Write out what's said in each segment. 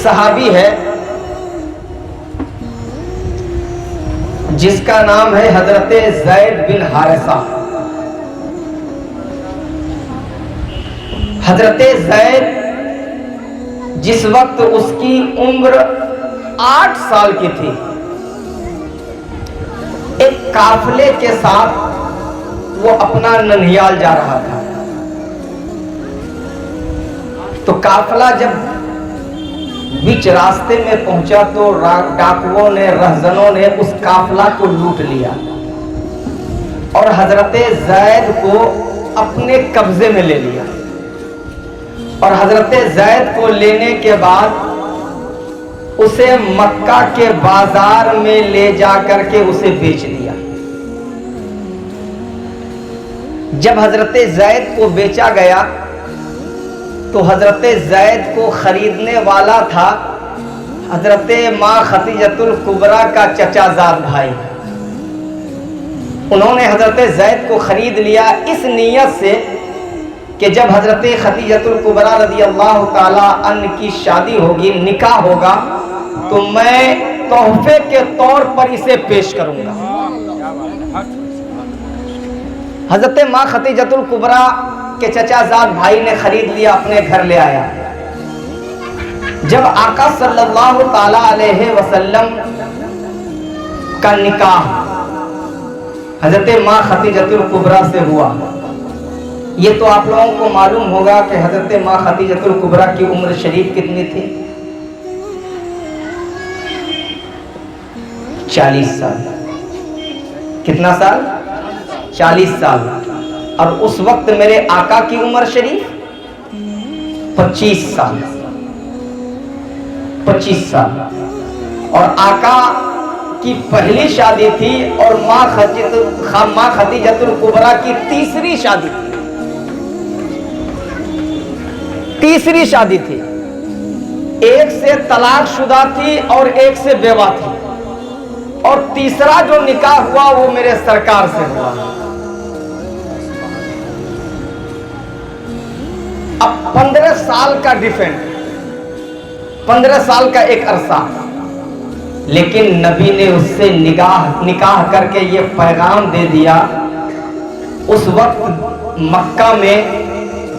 सहाबी है जिसका नाम है हजरत ज़ैद बिन हारिसा। हजरत ज़ैद जिस वक्त उसकी उम्र 8 साल की थी, एक काफिले के साथ वो अपना ननिहाल जा रहा था। तो काफिला जब बीच रास्ते में पहुंचा तो डाकुओं ने, रहजनों ने उस काफिला को लूट लिया और हजरत ज़ैद को अपने कब्जे में ले लिया। और हजरत ज़ैद को लेने के बाद उसे मक्का के बाजार में ले जाकर के उसे बेच दिया। जब हजरत ज़ैद को बेचा गया तो हजरत ज़ैद को खरीदने वाला था हजरत माँ खदीजतुल कुबरा का चचाजाद भाई। उन्होंने हजरत ज़ैद को खरीद लिया इस नीयत से कि जब हजरत खदीजतुल कुबरा रज़ियल्लाहु ताला अन्हा की शादी होगी, निकाह होगा, तो मैं तोहफे के तौर पर इसे पेश करूंगा। हजरत माँ खदीजतुल कुबरा के चचाजाद भाई ने खरीद लिया, अपने घर ले आया। जब आका सल्लल्लाहु ताला अलैहि वसल्लम का निकाह हजरत माँ खदीजतुल कुबरा से हुआ, ये तो आप लोगों को मालूम होगा कि हजरत माँ खदीजतुल कुबरा की उम्र शरीफ कितनी थी? 40 साल। कितना साल? 40 साल। और उस वक्त मेरे आका की उम्र शरीफ 25 साल। 25 साल। और आका की पहली शादी थी और माँ खदीजतुल कुबरा की तीसरी शादी थी। तीसरी शादी थी। एक से तलाकशुदा थी और एक से बेवा थी, और तीसरा जो निकाह हुआ वो मेरे सरकार से हुआ। अब 15 साल का डिफरेंट, 15 साल का एक अरसा, लेकिन नबी ने उससे निकाह करके ये पैगाम दे दिया। उस वक्त मक्का में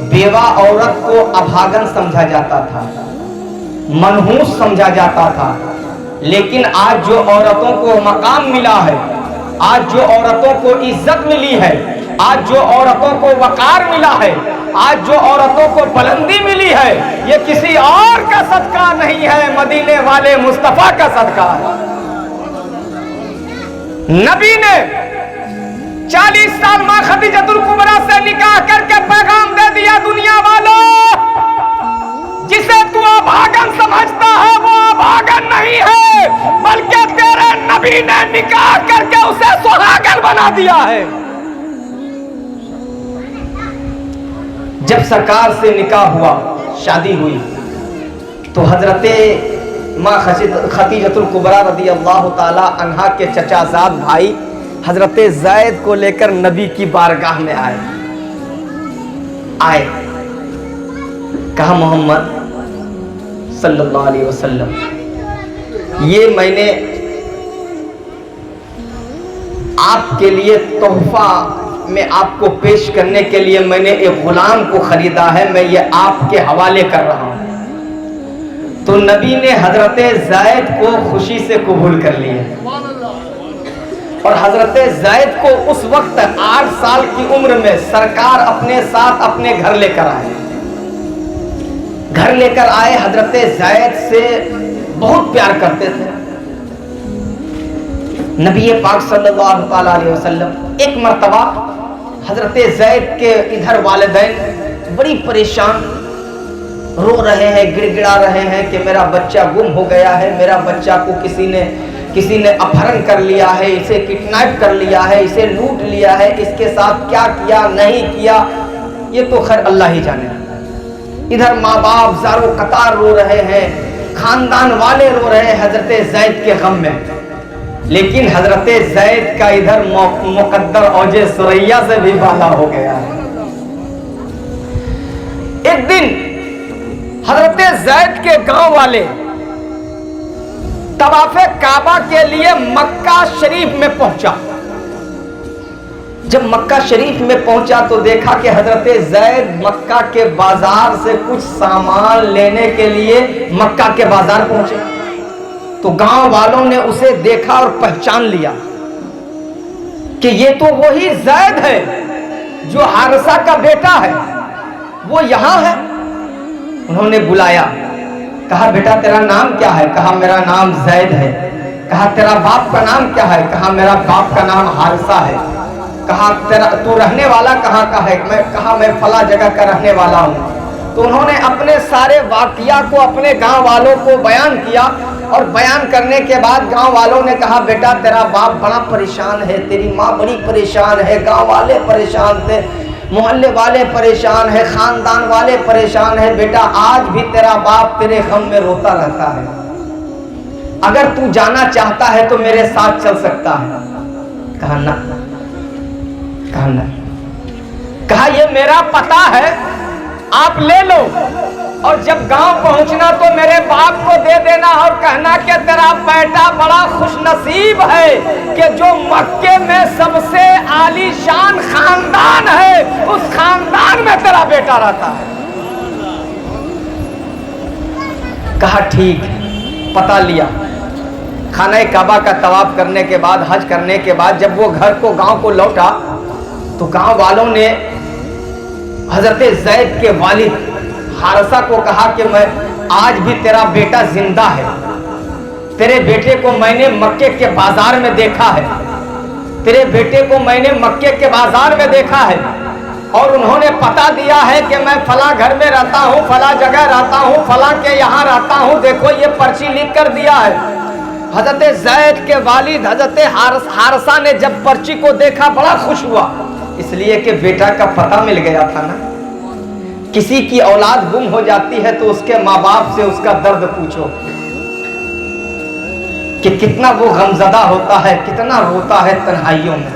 बेवा औरत को अभागन समझा जाता था, मनहूस समझा जाता था, लेकिन आज जो औरतों को मकाम मिला है, आज जो औरतों को इज्जत मिली है, आज जो औरतों को वकार मिला है, आज जो औरतों को बुलंदी मिली है, ये किसी और का सदका नहीं है, मदीने वाले मुस्तफा का सदका है। नबी ने 40 साल माँ खदीजतुल कुबरा से निकाह करके पैगाम दे दिया, दुनिया वालों, जिसे तू अभागन समझता है वो अभागन नहीं है, बल्कि तेरे नबी ने निकाह करके उसे सुहागन बना दिया है। जब सरकार से निकाह हुआ, शादी हुई, तो हजरत माँ खदीजतुल कुबरा रज़ियल्लाहु ताला अन्हा के चचाजाद भाई हजरत ज़ैद को लेकर नबी की बारगाह में आए। कहा, मोहम्मद सल्लल्लाहु अलैहि वसल्लम, ये मैंने आपके लिए तोहफा में आपको पेश करने के लिए मैंने एक गुलाम को खरीदा है, मैं ये आपके हवाले कर रहा हूं। तो नबी ने हजरत ज़ैद को खुशी से कबूल कर लिया और हजरत ज़ैद को उस वक्त 8 साल की उम्र में सरकार अपने साथ अपने घर लेकर आए। घर लेकर आए, हजरत ज़ैद से बहुत प्यार करते थे। नबी पाक सल्लल्लाहु अलैहि वसल्लम एक मर्तबा हजरत ज़ैद के इधर वालिदैन बड़ी परेशान, रो रहे हैं, गिड़गिड़ा रहे हैं कि मेरा बच्चा गुम हो गया है, मेरा बच्चा को किसी ने अपहरण कर लिया है, इसे किडनैप कर लिया है, इसे लूट लिया है, इसके साथ क्या किया नहीं किया ये तो खैर अल्लाह ही जाने। इधर माँ बाप ज़ारो कतार रो रहे हैं, खानदान वाले रो रहे हैं हजरत ज़ैद के गम में, लेकिन हजरत ज़ैद का इधर मुकद्दर औजे सुरैया से भी बाला हो गया है। एक दिन हजरत ज़ैद के गांव वाले तवाफ़े काबा के लिए मक्का शरीफ में पहुंचा। जब मक्का शरीफ में पहुंचा तो देखा कि हजरत ज़ैद मक्का के बाजार से कुछ सामान लेने के लिए मक्का के बाजार पहुंचे। तो गांव वालों ने उसे देखा और पहचान लिया कि ये तो वही ज़ैद है जो हारिसा का बेटा है, वो यहां है। उन्होंने बुलाया, कहा बेटा तेरा नाम क्या है? कहा मेरा नाम ज़ैद है। कहा तेरा बाप का नाम क्या है? कहा मेरा बाप का नाम हारिसा है। कहा तेरा तू रहने वाला कहाँ का है? मैं फला जगह का रहने वाला हूँ। तो उन्होंने अपने सारे वाकया को अपने गांव वालों को बयान किया और बयान करने के बाद गांव वालों ने कहा बेटा तेरा बाप बड़ा परेशान है, तेरी माँ बड़ी परेशान है, गांव वाले परेशान थे, मोहल्ले वाले परेशान है, खानदान वाले परेशान है। बेटा आज भी तेरा बाप तेरे गम में रोता रहता है, अगर तू जाना चाहता है तो मेरे साथ चल सकता है। कहा ना, कहा ना। कहा ये मेरा पता है, आप ले लो और जब गांव पहुंचना तो मेरे बाप को दे देना और कहना कि तेरा बेटा बड़ा खुशनसीब है कि जो मक्के में सबसे आलीशान खानदान है उस खानदान में तेरा बेटा रहता है। कहा ठीक, पता लिया। खाना काबा का तवाफ करने के बाद, हज करने के बाद जब वो घर को गांव को लौटा तो गांव वालों ने हजरत ज़ैद के वालिद हारिसा को कहा कि मैं आज भी तेरा बेटा जिंदा है, तेरे बेटे को मैंने मक्के के बाजार में देखा है, तेरे बेटे को मैंने मक्के के बाजार में देखा है और उन्होंने पता दिया है कि मैं फला घर में रहता हूँ, फला जगह रहता हूँ, फला के यहाँ रहता हूँ, देखो ये पर्ची लिख कर दिया है। हजरत ज़ैद के वालिद हजरत हारिसा ने जब पर्ची को देखा बड़ा खुश हुआ, इसलिए कि बेटा का पता मिल गया था ना। किसी की औलाद गुम हो जाती है तो उसके माँ बाप से उसका दर्द पूछो कि कितना वो गमजदा होता है, कितना रोता है तन्हाइयों में,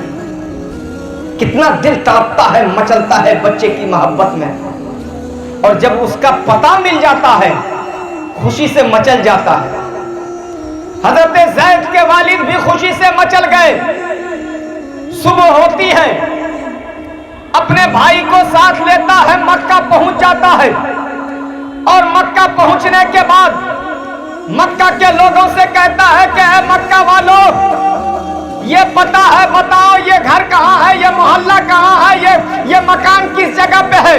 कितना दिल तड़पता है, मचलता है बच्चे की मोहब्बत में। और जब उसका पता मिल जाता है खुशी से मचल जाता है। हजरत ज़ैद के वालिद भी खुशी से मचल गए। सुबह होती है, अपने भाई को साथ लेता है, मक्का पहुंच जाता है और मक्का पहुंचने के बाद मक्का के लोगों से कहता है कि मक्का वालों ये पता है, बताओ ये घर कहाँ है, ये मोहल्ला कहाँ है, ये मकान किस जगह पे है।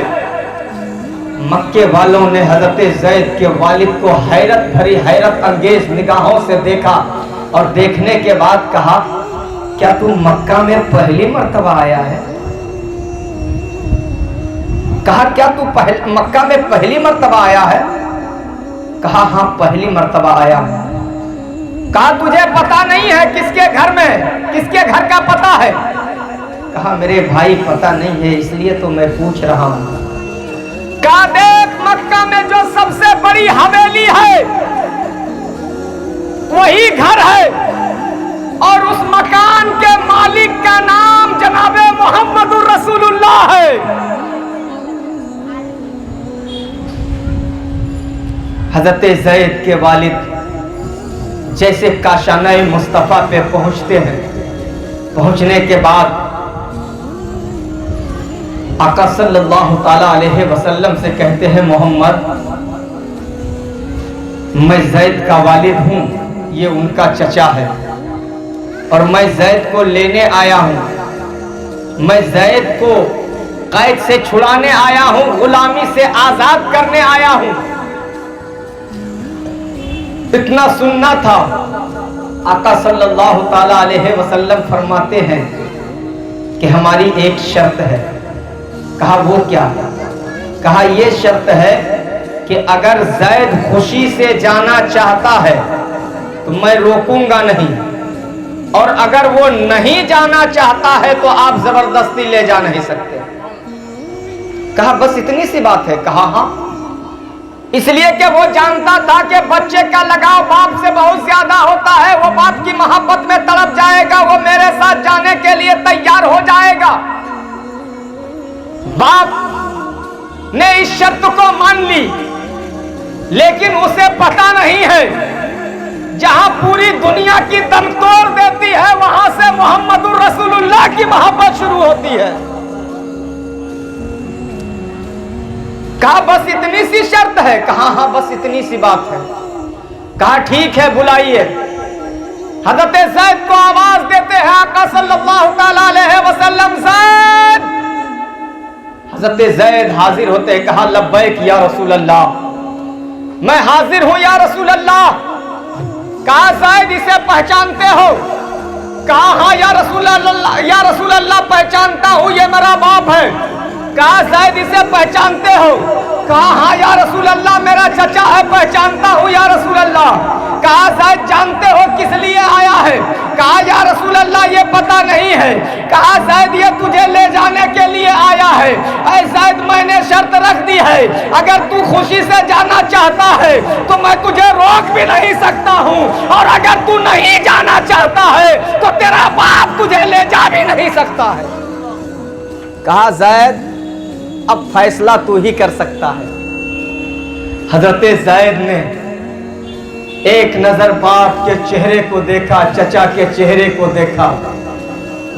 मक्के वालों ने हजरत ज़ैद के वालिद को हैरत भरी, हैरत अंगेज निगाहों से देखा और देखने के बाद कहा क्या तू मक्का में पहली मर्तबा आया है? कहा क्या तू मक्का में पहली मर्तबा आया है? कहा हाँ पहली मर्तबा आया हूं। कहा तुझे पता नहीं है किसके घर में, किसके घर का पता है? कहा मेरे भाई पता नहीं है, इसलिए तो मैं पूछ रहा हूं। कहा देख मक्का में जो सबसे बड़ी हवेली है वही घर है और उस मकान के मालिक का नाम जनाबे मोहम्मदुर रसूलुल्लाह है। हजरत ज़ैद के वालिद जैसे काशाना मुस्तफ़ा पे पहुंचते हैं, पहुंचने के बाद आका सल्लल्लाहु ताला अलैहि वसल्लम से कहते हैं मोहम्मद मैं ज़ैद का वालिद हूँ, ये उनका चचा है और मैं ज़ैद को लेने आया हूँ, मैं ज़ैद को कैद से छुड़ाने आया हूँ, गुलामी से आज़ाद करने आया हूँ। इतना सुनना था। आका सल्लल्लाहु ताला अलैहि वसल्लम फरमाते हैं कि हमारी एक शर्त है। कहा वो क्या? कहा ये शर्त है कि अगर ज़ैद खुशी से जाना चाहता है तो मैं रोकूंगा नहीं, और अगर वो नहीं जाना चाहता है तो आप जबरदस्ती ले जा नहीं सकते। कहा बस इतनी सी बात है? कहा हाँ, इसलिए कि वो जानता था कि बच्चे का लगाव बाप से बहुत ज्यादा होता है, वो बाप की मोहब्बत में तड़प जाएगा, वो मेरे साथ जाने के लिए तैयार हो जाएगा। बाप ने इस शर्त को मान ली, लेकिन उसे पता नहीं है जहां पूरी दुनिया की दम तोड़ देती है, वहां से मोहम्मदुर रसूलुल्लाह की मोहब्बत शुरू होती है। कहा बस इतनी सी शर्त है? कहा हाँ बस इतनी सी बात है। कहा ठीक है बुलाइए। हजरत ज़ैद को आवाज देते हैं आका सल्लल्लाहु अलैहि वसल्लम, ज़ैद। हजरत ज़ैद हाजिर होते हैं। कहा लब्बैक या रसूल अल्लाह, मैं हाजिर हूं या रसूल अल्लाह। कहा ज़ैद इसे पहचानते हो? कहा हाँ या रसूल अल्लाह, या रसूल अल्लाह पहचानता हूं, ये मेरा बाप है। कहा ज़ैद इसे पहचानते हो? कहा हाँ या रसूल अल्लाह मेरा चचा है, पहचानता हूं या रसूल अल्लाह। कहा ज़ैद जानते हो किस लिए आया है? कहा या रसूल अल्लाह ये पता नहीं है। कहा ज़ैद ये तुझे ले जाने के लिए आया है। ऐ ज़ैद मैंने शर्त रख दी है, अगर तू खुशी से जाना चाहता है तो मैं तुझे रोक भी नहीं सकता हूं, और अगर तू नहीं जाना चाहता है तो तेरा बाप तुझे ले जा भी नहीं सकता है। कहा ज़ैद अब फैसला तू ही कर सकता है। हजरत ज़ैद ने एक नजर बाप के चेहरे को देखा, चचा के चेहरे को देखा।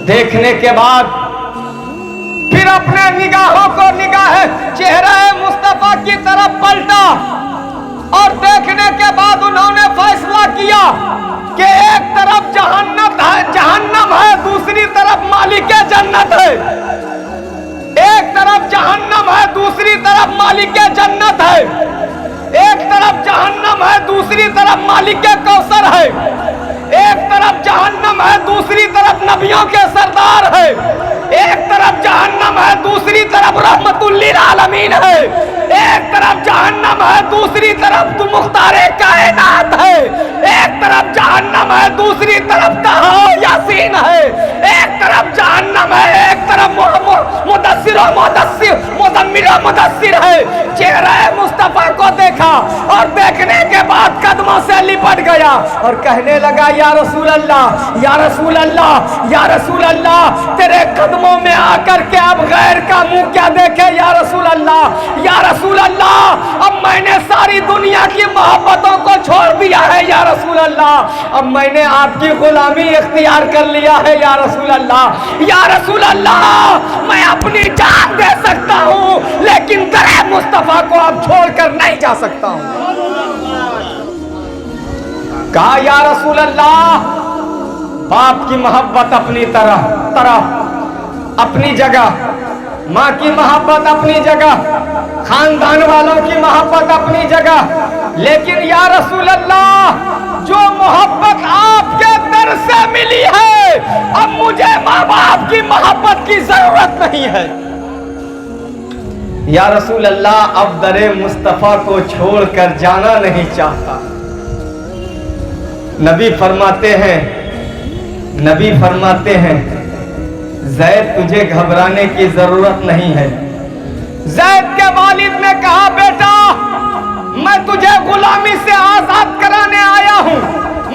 देखने के बाद फिर अपने निगाहों को निगाह चेहरे मुस्तफा की तरफ पलटा, और देखने के बाद उन्होंने फैसला किया कि एक तरफ जहन्नम है, दूसरी तरफ मालिक जन्नत है। एक तरफ जहन्नम है, दूसरी तरफ मालिक जन्नत है। एक तरफ जहन्नम है, दूसरी तरफ मालिक कौसर है। एक तरफ जहन्नम है, दूसरी तरफ नबियों के सरदार है। एक तरफ जहन्नम है, दूसरी तरफ रहमतुल लिल आलमीन है। एक तरफ जहन्नम है, दूसरी तरफ तू मुख्तारे कायनात है। एक तरफ जहन्नम है, दूसरी तरफ तहा यासीन है। एक तरफ जहन्नम है, एक तरफ मुदस्सिर मुदस्सिर है। चेहरा मुस्तफा को देखा और देखने के बाद कदमों से लिपट गया और कहने लगा या रसूल अल्लाह, या रसूल अल्लाह, या रसूल अल्लाह, तेरे कदमों में आकर के अब गैर का मुंह क्या देखे या रसूल अल्लाह, या रसूल अल्लाह। अब मैंने सारी दुनिया की मोहब्बतों को छोड़ दिया है या रसूल अल्लाह। अब मैंने आपकी गुलामी इख्तियार कर लिया है या रसूल अल्लाह। या रसूल अल्लाह मैं अपनी जान दे सकता हूँ, लेकिन दरे मुस्तफा को अब छोड़कर नहीं जा सकता हूँ। कहा या रसूल अल्लाह, बाप की मोहब्बत अपनी तरह अपनी जगह, माँ की मोहब्बत अपनी जगह, खानदान वालों की मोहब्बत अपनी जगह, लेकिन या रसूल अल्लाह जो मोहब्बत आपके दर से मिली है, अब मुझे माँ बाप की मोहब्बत की जरूरत नहीं है। या रसूल अल्लाह अब दरे मुस्तफा को छोड़कर जाना नहीं चाहता। नबी फरमाते हैं ज़ैद तुझे घबराने की जरूरत नहीं है। ज़ैद के वालिद ने कहा बेटा मैं तुझे गुलामी से आजाद कराने आया हूं,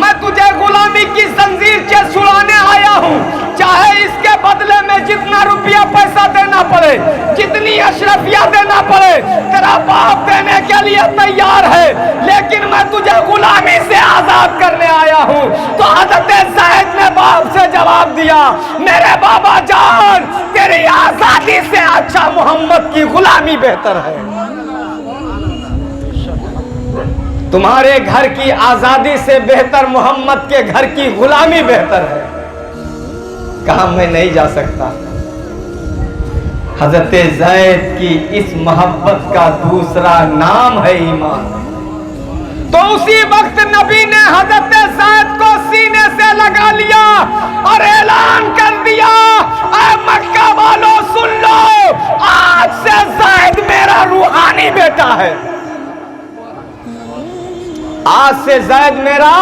मैं तुझे गुलामी की जंजीर से छुड़ाने आया हूं, चाहे इसके बदले में जितना रुपया पैसा देना पड़े, जितनी अशरफिया देना पड़े, तेरा बाप देने के लिए तैयार है, लेकिन मैं तुझे गुलामी से आजाद करने आया हूं। तो हज़रत ज़ैद ने बाप से जवाब दिया मेरे बाबा जान, तेरी आजादी से अच्छा मोहम्मद की गुलामी बेहतर है। तुम्हारे घर की आजादी से बेहतर मोहम्मद के घर की गुलामी बेहतर है। कहा मैं नहीं जा सकता। हजरत ज़ैद की इस मोहब्बत का दूसरा नाम है ईमान। तो उसी वक्त नबी ने हजरत ज़ैद को सीने से लगा लिया और ऐलान कर दिया, ऐ मक्का वालों सुन लो, आज से ज़ैद मेरा रूहानी बेटा है। आज से ज़ैद मेरा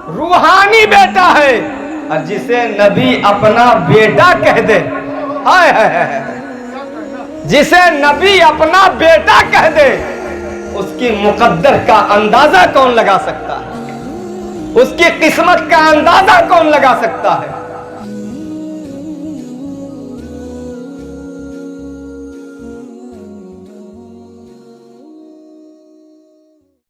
रूहानी बेटा है। और जिसे नबी अपना बेटा कह दे, हाय हाय हाय, जिसे नबी अपना बेटा कह दे, उसकी मुकद्दर का अंदाजा कौन लगा सकता है? उसकी किस्मत का अंदाजा कौन लगा सकता है?